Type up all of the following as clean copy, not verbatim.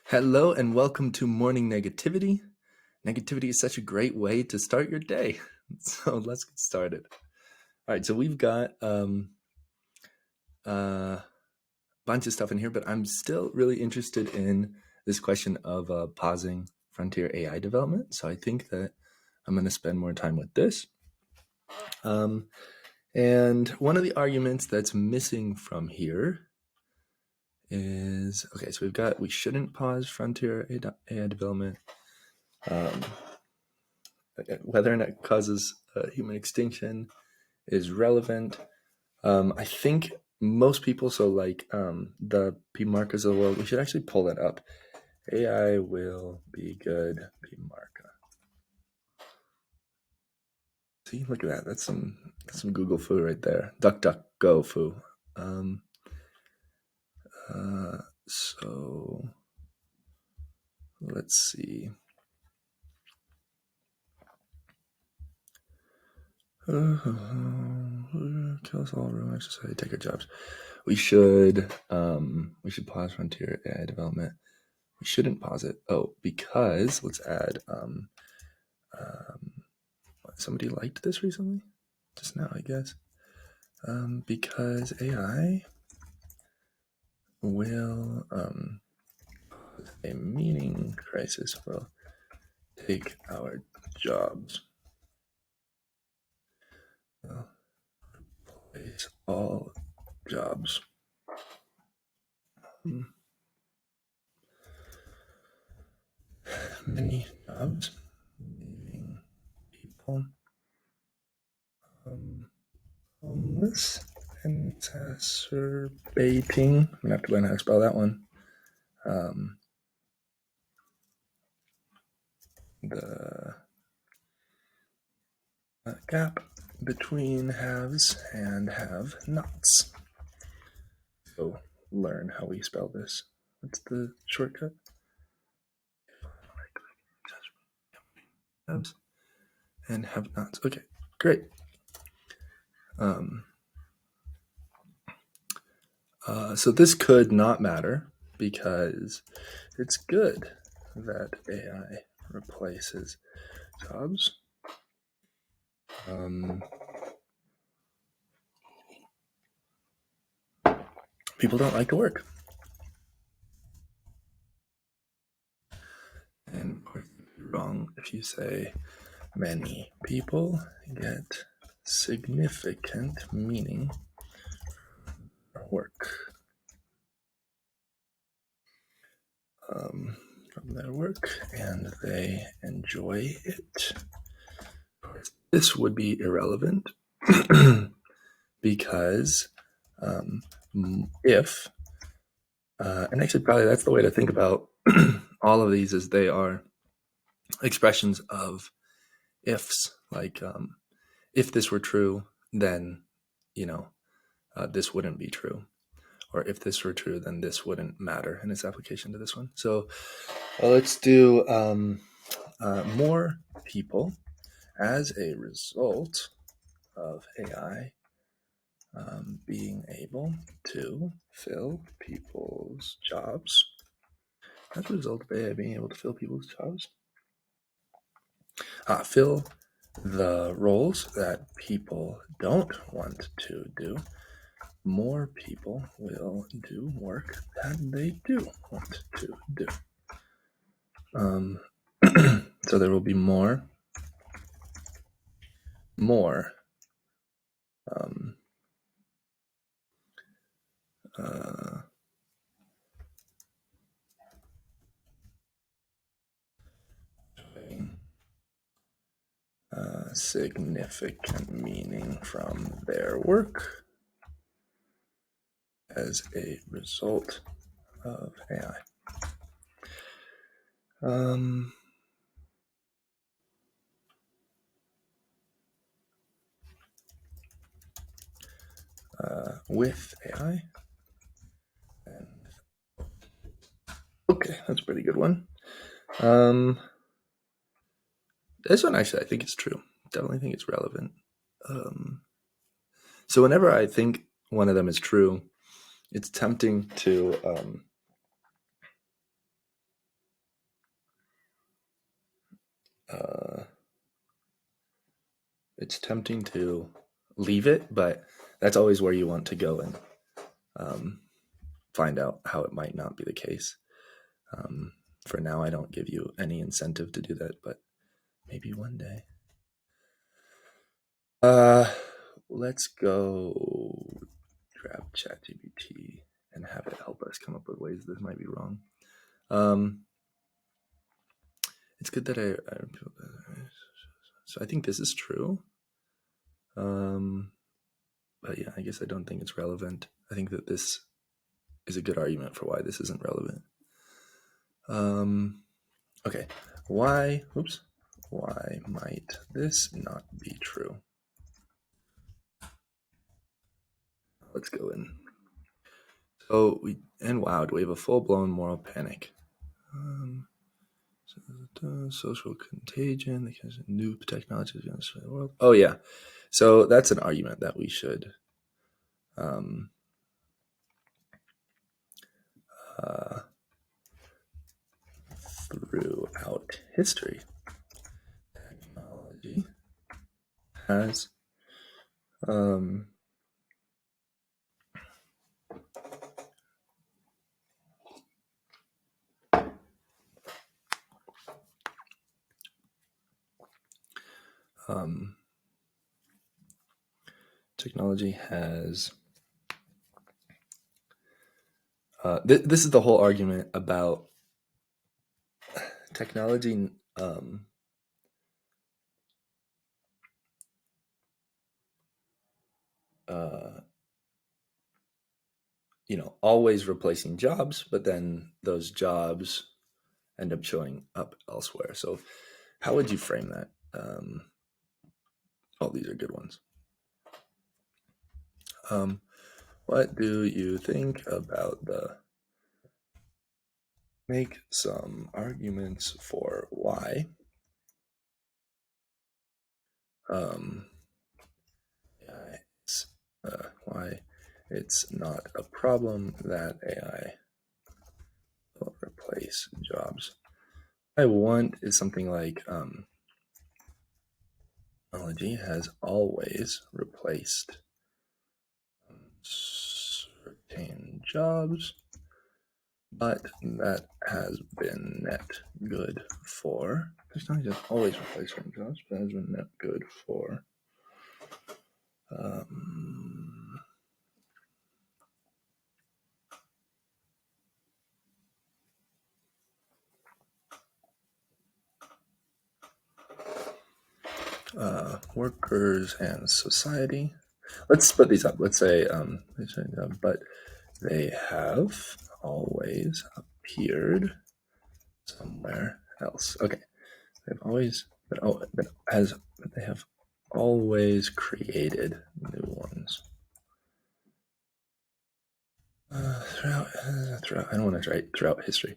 Hello and welcome to Morning Negativity. Negativity is such a great way to start your day. So let's get started. All right, so we've got a bunch of stuff in here, but I'm still really interested in this question of pausing frontier AI development. So I think that I'm going to spend more time with this. And one of the arguments that's missing from here is, okay, so we shouldn't pause frontier AI development. Whether or not it causes human extinction is relevant. I think most people, so like the P. Marcas of the world, we should actually pull that up. AI will be good, P. Marca. See, look at that. That's some Google foo right there. Duck, duck, go foo. So let's see. Kill us all, ruin our society, take our jobs. We should pause frontier AI development. We shouldn't pause it. Oh, because let's add somebody liked this recently? Just now, I guess. Because AI will a meaning crisis will take our jobs. Will replace all jobs. Many jobs, leaving people homeless and exacerbating. I'm gonna have to learn how to spell that one. The gap between haves and have-nots. So learn how we spell this. What's the shortcut? Haves and have-nots. Okay, great. So this could not matter because it's good that AI replaces jobs. People don't like to work. And of course, you'd be wrong if you say many people get significant meaning from work. From their work, and they enjoy it. Of course, this would be irrelevant because if and actually probably that's the way to think about all of these, is they are expressions of ifs. Like if this were true, then this wouldn't be true, or if this were true, then this wouldn't matter in its application to this one. So let's do more people as a result of AI being able to fill people's jobs. As a result of AI being able to fill people's jobs, fill the roles that people don't want to do. More people will do work that they do want to do. So there will be more significant meaning from their work as a result of AI. With AI. Okay, that's a pretty good one. This one actually I think is true. Definitely think it's relevant. So whenever I think one of them is true, it's tempting to it's tempting to leave it, but that's always where you want to go and find out how it might not be the case. For now, I don't give you any incentive to do that, but maybe one day. Let's go grab ChatGPT and have it help us come up with ways this might be wrong. It's good that so I think this is true. But yeah, I guess I don't think it's relevant. I think that this is a good argument for why this isn't relevant. Okay, why might this not be true? Let's go in. So wow, do we have a full-blown moral panic? Social contagion because new technology is going to destroy the world. Oh yeah, so that's an argument that we should throughout history, technology has technology has this is the whole argument about technology always replacing jobs, but then those jobs end up showing up elsewhere. So how would you frame that? These are good ones. What do you think about make some arguments for why why it's not a problem that AI will replace jobs. I want is something like technology has always replaced certain jobs, but that has been net good for technology has always replaced certain jobs, but has been net good for workers and society. Let's split these up. Let's say, but they have always appeared somewhere else. Okay, they've always, but they have always created new ones. Throughout, I don't want to write throughout history.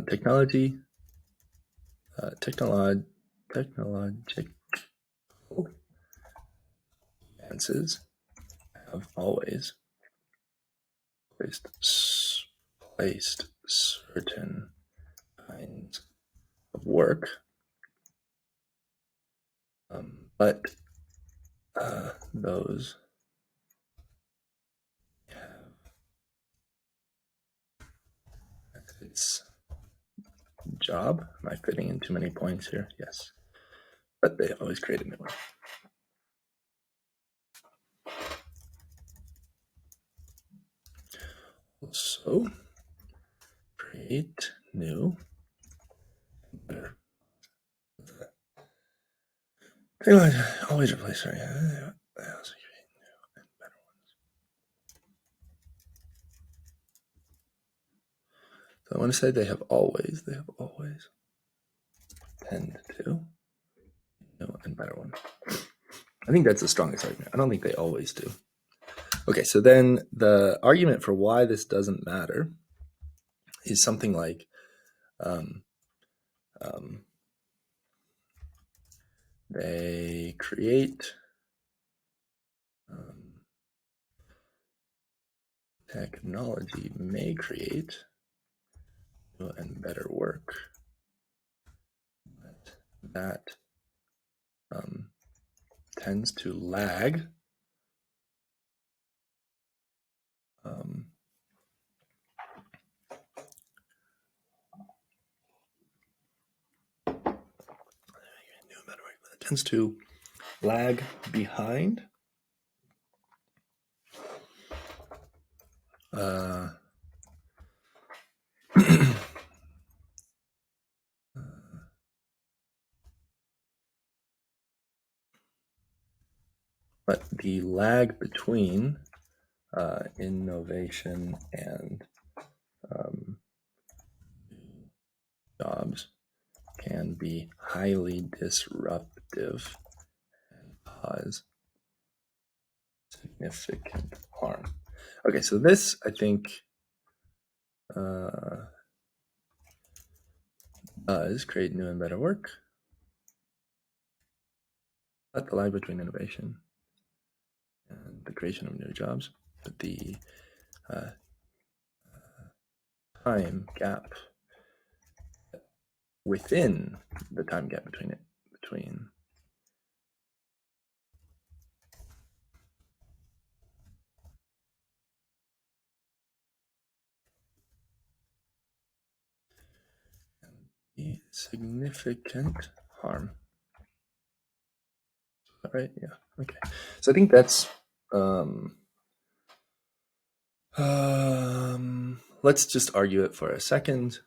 Technological advances have always placed certain kinds of work, but those have its job. Am I fitting in too many points here? Yes, but they always create a new one. Also, create new better. Always replace. Sorry. So I want to say they have always tend to new and better one. I think that's the strongest argument. I don't think they always do. Okay, so then the argument for why this doesn't matter is something like they create technology may create new and better work, but that tends to lag tends to lag behind but the lag between innovation and jobs can be highly disruptive and cause significant harm. Okay, so this, I think, does create new and better work. But the lag between innovation and the creation of new jobs, but the time gap within the time gap between the significant harm. Right? Yeah. Okay. So I think that's let's just argue it for a second.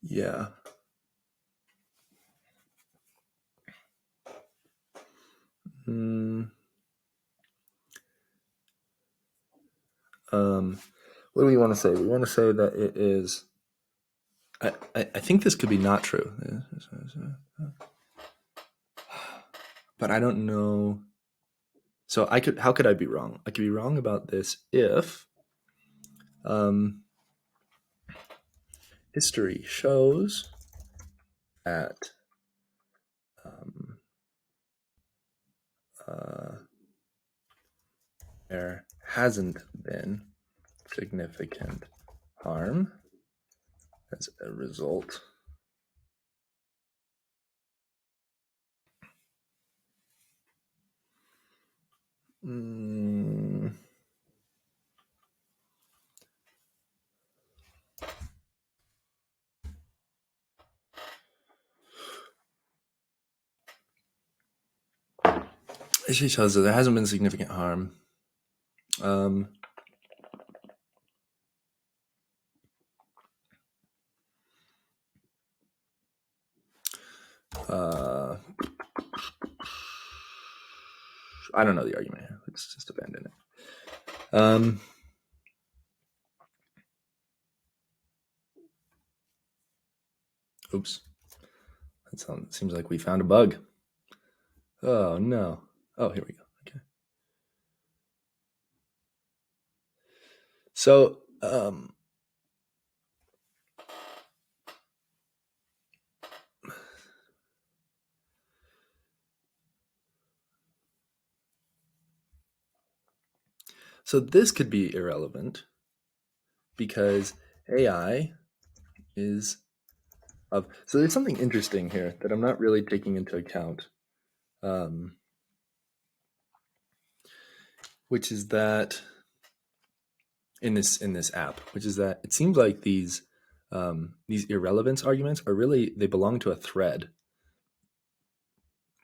Yeah. What do we want to say? We want to say that it is. I think this could be not true, but I don't know. So how could I be wrong? I could be wrong about this if history shows that there hasn't been significant harm as a result history shows that there hasn't been significant harm. I don't know the argument here. Let's just abandon it. Oops. That seems like we found a bug. Oh, no. Oh, here we go. Okay. So, so this could be irrelevant because AI is of. So there's something interesting here that I'm not really taking into account, which is that in this app, which is that it seems like these irrelevance arguments are really, they belong to a thread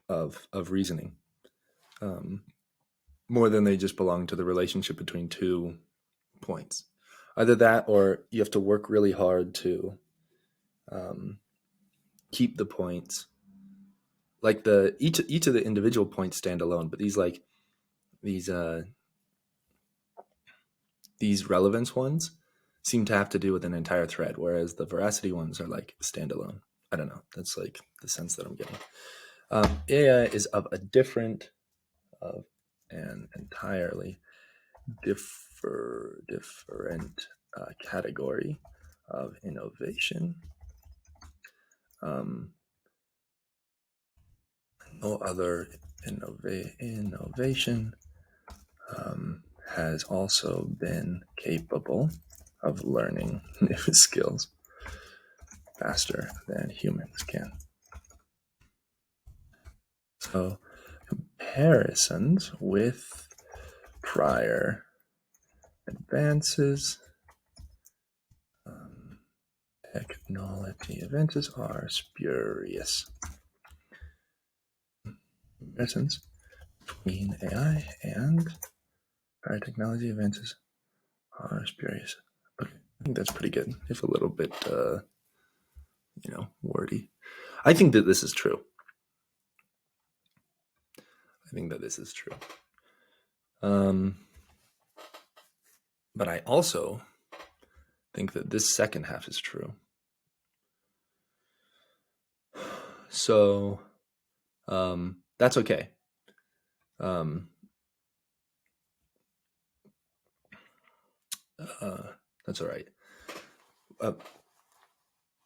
of reasoning, more than they just belong to the relationship between two points. Either that, or you have to work really hard to keep the points, like each of the individual points stand alone, but these relevance ones seem to have to do with an entire thread, whereas the veracity ones are like standalone. I don't know. That's like the sense that I'm getting. AI is of an entirely different category of innovation. No other innovation has also been capable of learning new skills faster than humans can. So comparisons with prior advances, technology advances are spurious. Comparisons between AI and prior technology advances are spurious. Okay, I think that's pretty good, if a little bit, wordy. I think that this is true. But I also think that this second half is true. So that's okay. That's all right.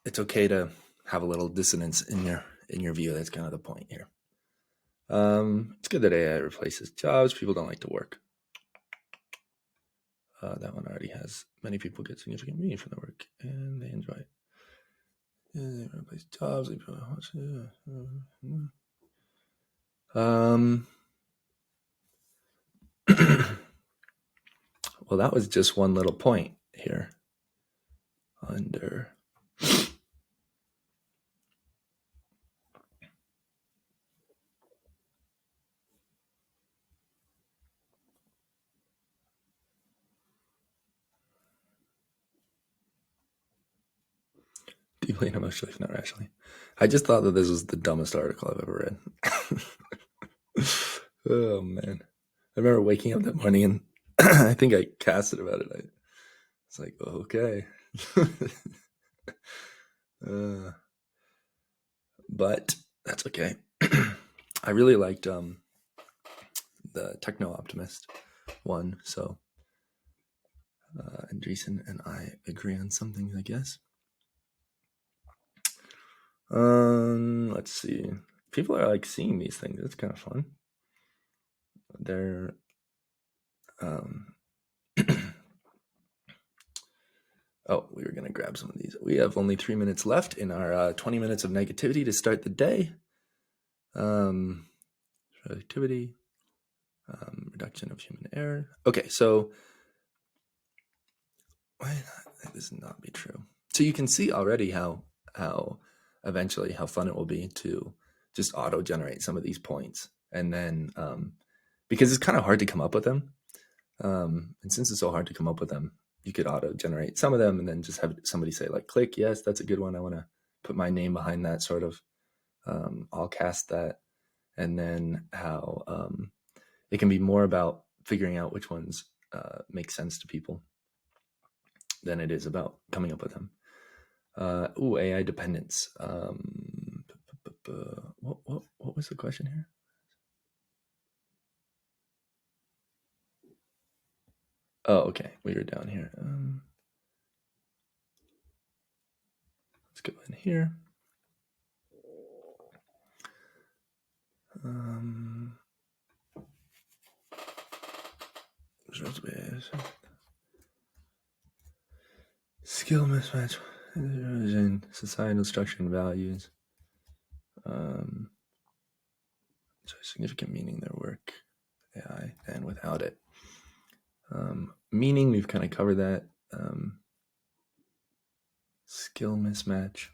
It's okay to have a little dissonance in your view. That's kind of the point here. It's good that AI replaces jobs. People don't like to work. That one already has many people get significant meaning from their work and they enjoy it. They replace jobs. Well, that was just one little point here under deeply and emotionally, if not rationally. I just thought that this was the dumbest article I've ever read. Oh man, I remember waking up that morning and I think I casted about it. It's like, okay. But that's okay. I really liked the Techno Optimist one, so and Jason and I agree on some things, I guess. Let's see. People are like seeing these things. It's kind of fun. They're oh, we were gonna grab some of these. We have only 3 minutes left in our 20 minutes of negativity to start the day. Productivity, reduction of human error. Okay, so why not? This not be true. So you can see already how eventually how fun it will be to just auto generate some of these points, and then because it's kind of hard to come up with them, and since it's so hard to come up with them, you could auto generate some of them, and then just have somebody say like, "Click, yes, that's a good one. I want to put my name behind that." Sort of, I'll cast that, and then how it can be more about figuring out which ones make sense to people than it is about coming up with them. AI dependence. What was the question here? Oh, okay. We were down here. Let's go in here. Skill mismatch, societal structure and values. Significant meaning their work, AI, and without it. Meaning, we've kind of covered that. Skill mismatch.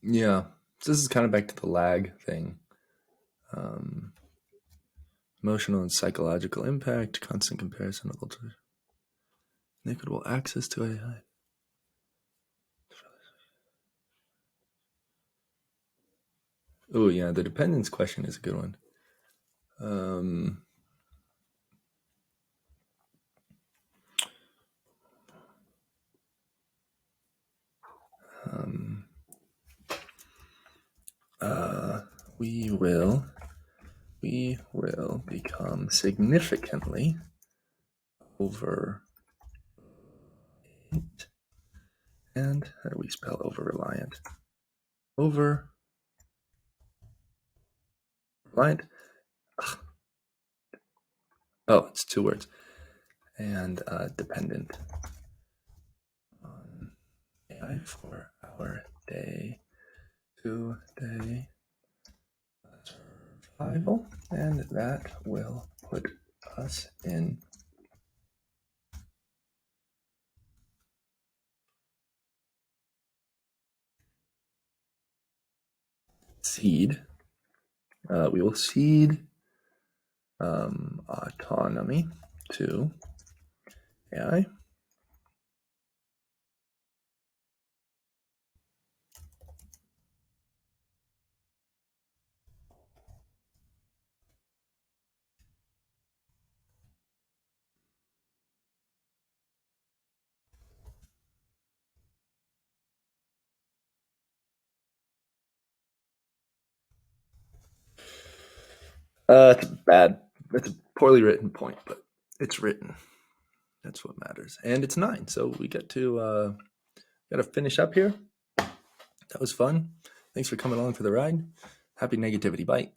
Yeah, so this is kind of back to the lag thing. Emotional and psychological impact, constant comparison of ultra inequitable access to AI. Oh yeah, the dependence question is a good one. We will become significantly over, and how do we spell over reliant? Over reliant. Oh, it's 2 words. And dependent on AI for our day to day survival. And that will put us in seed. We will seed autonomy to AI. It's bad. It's a poorly written point, but it's written. That's what matters. And it's 9, so we get to finish up here. That was fun. Thanks for coming along for the ride. Happy negativity. Bye.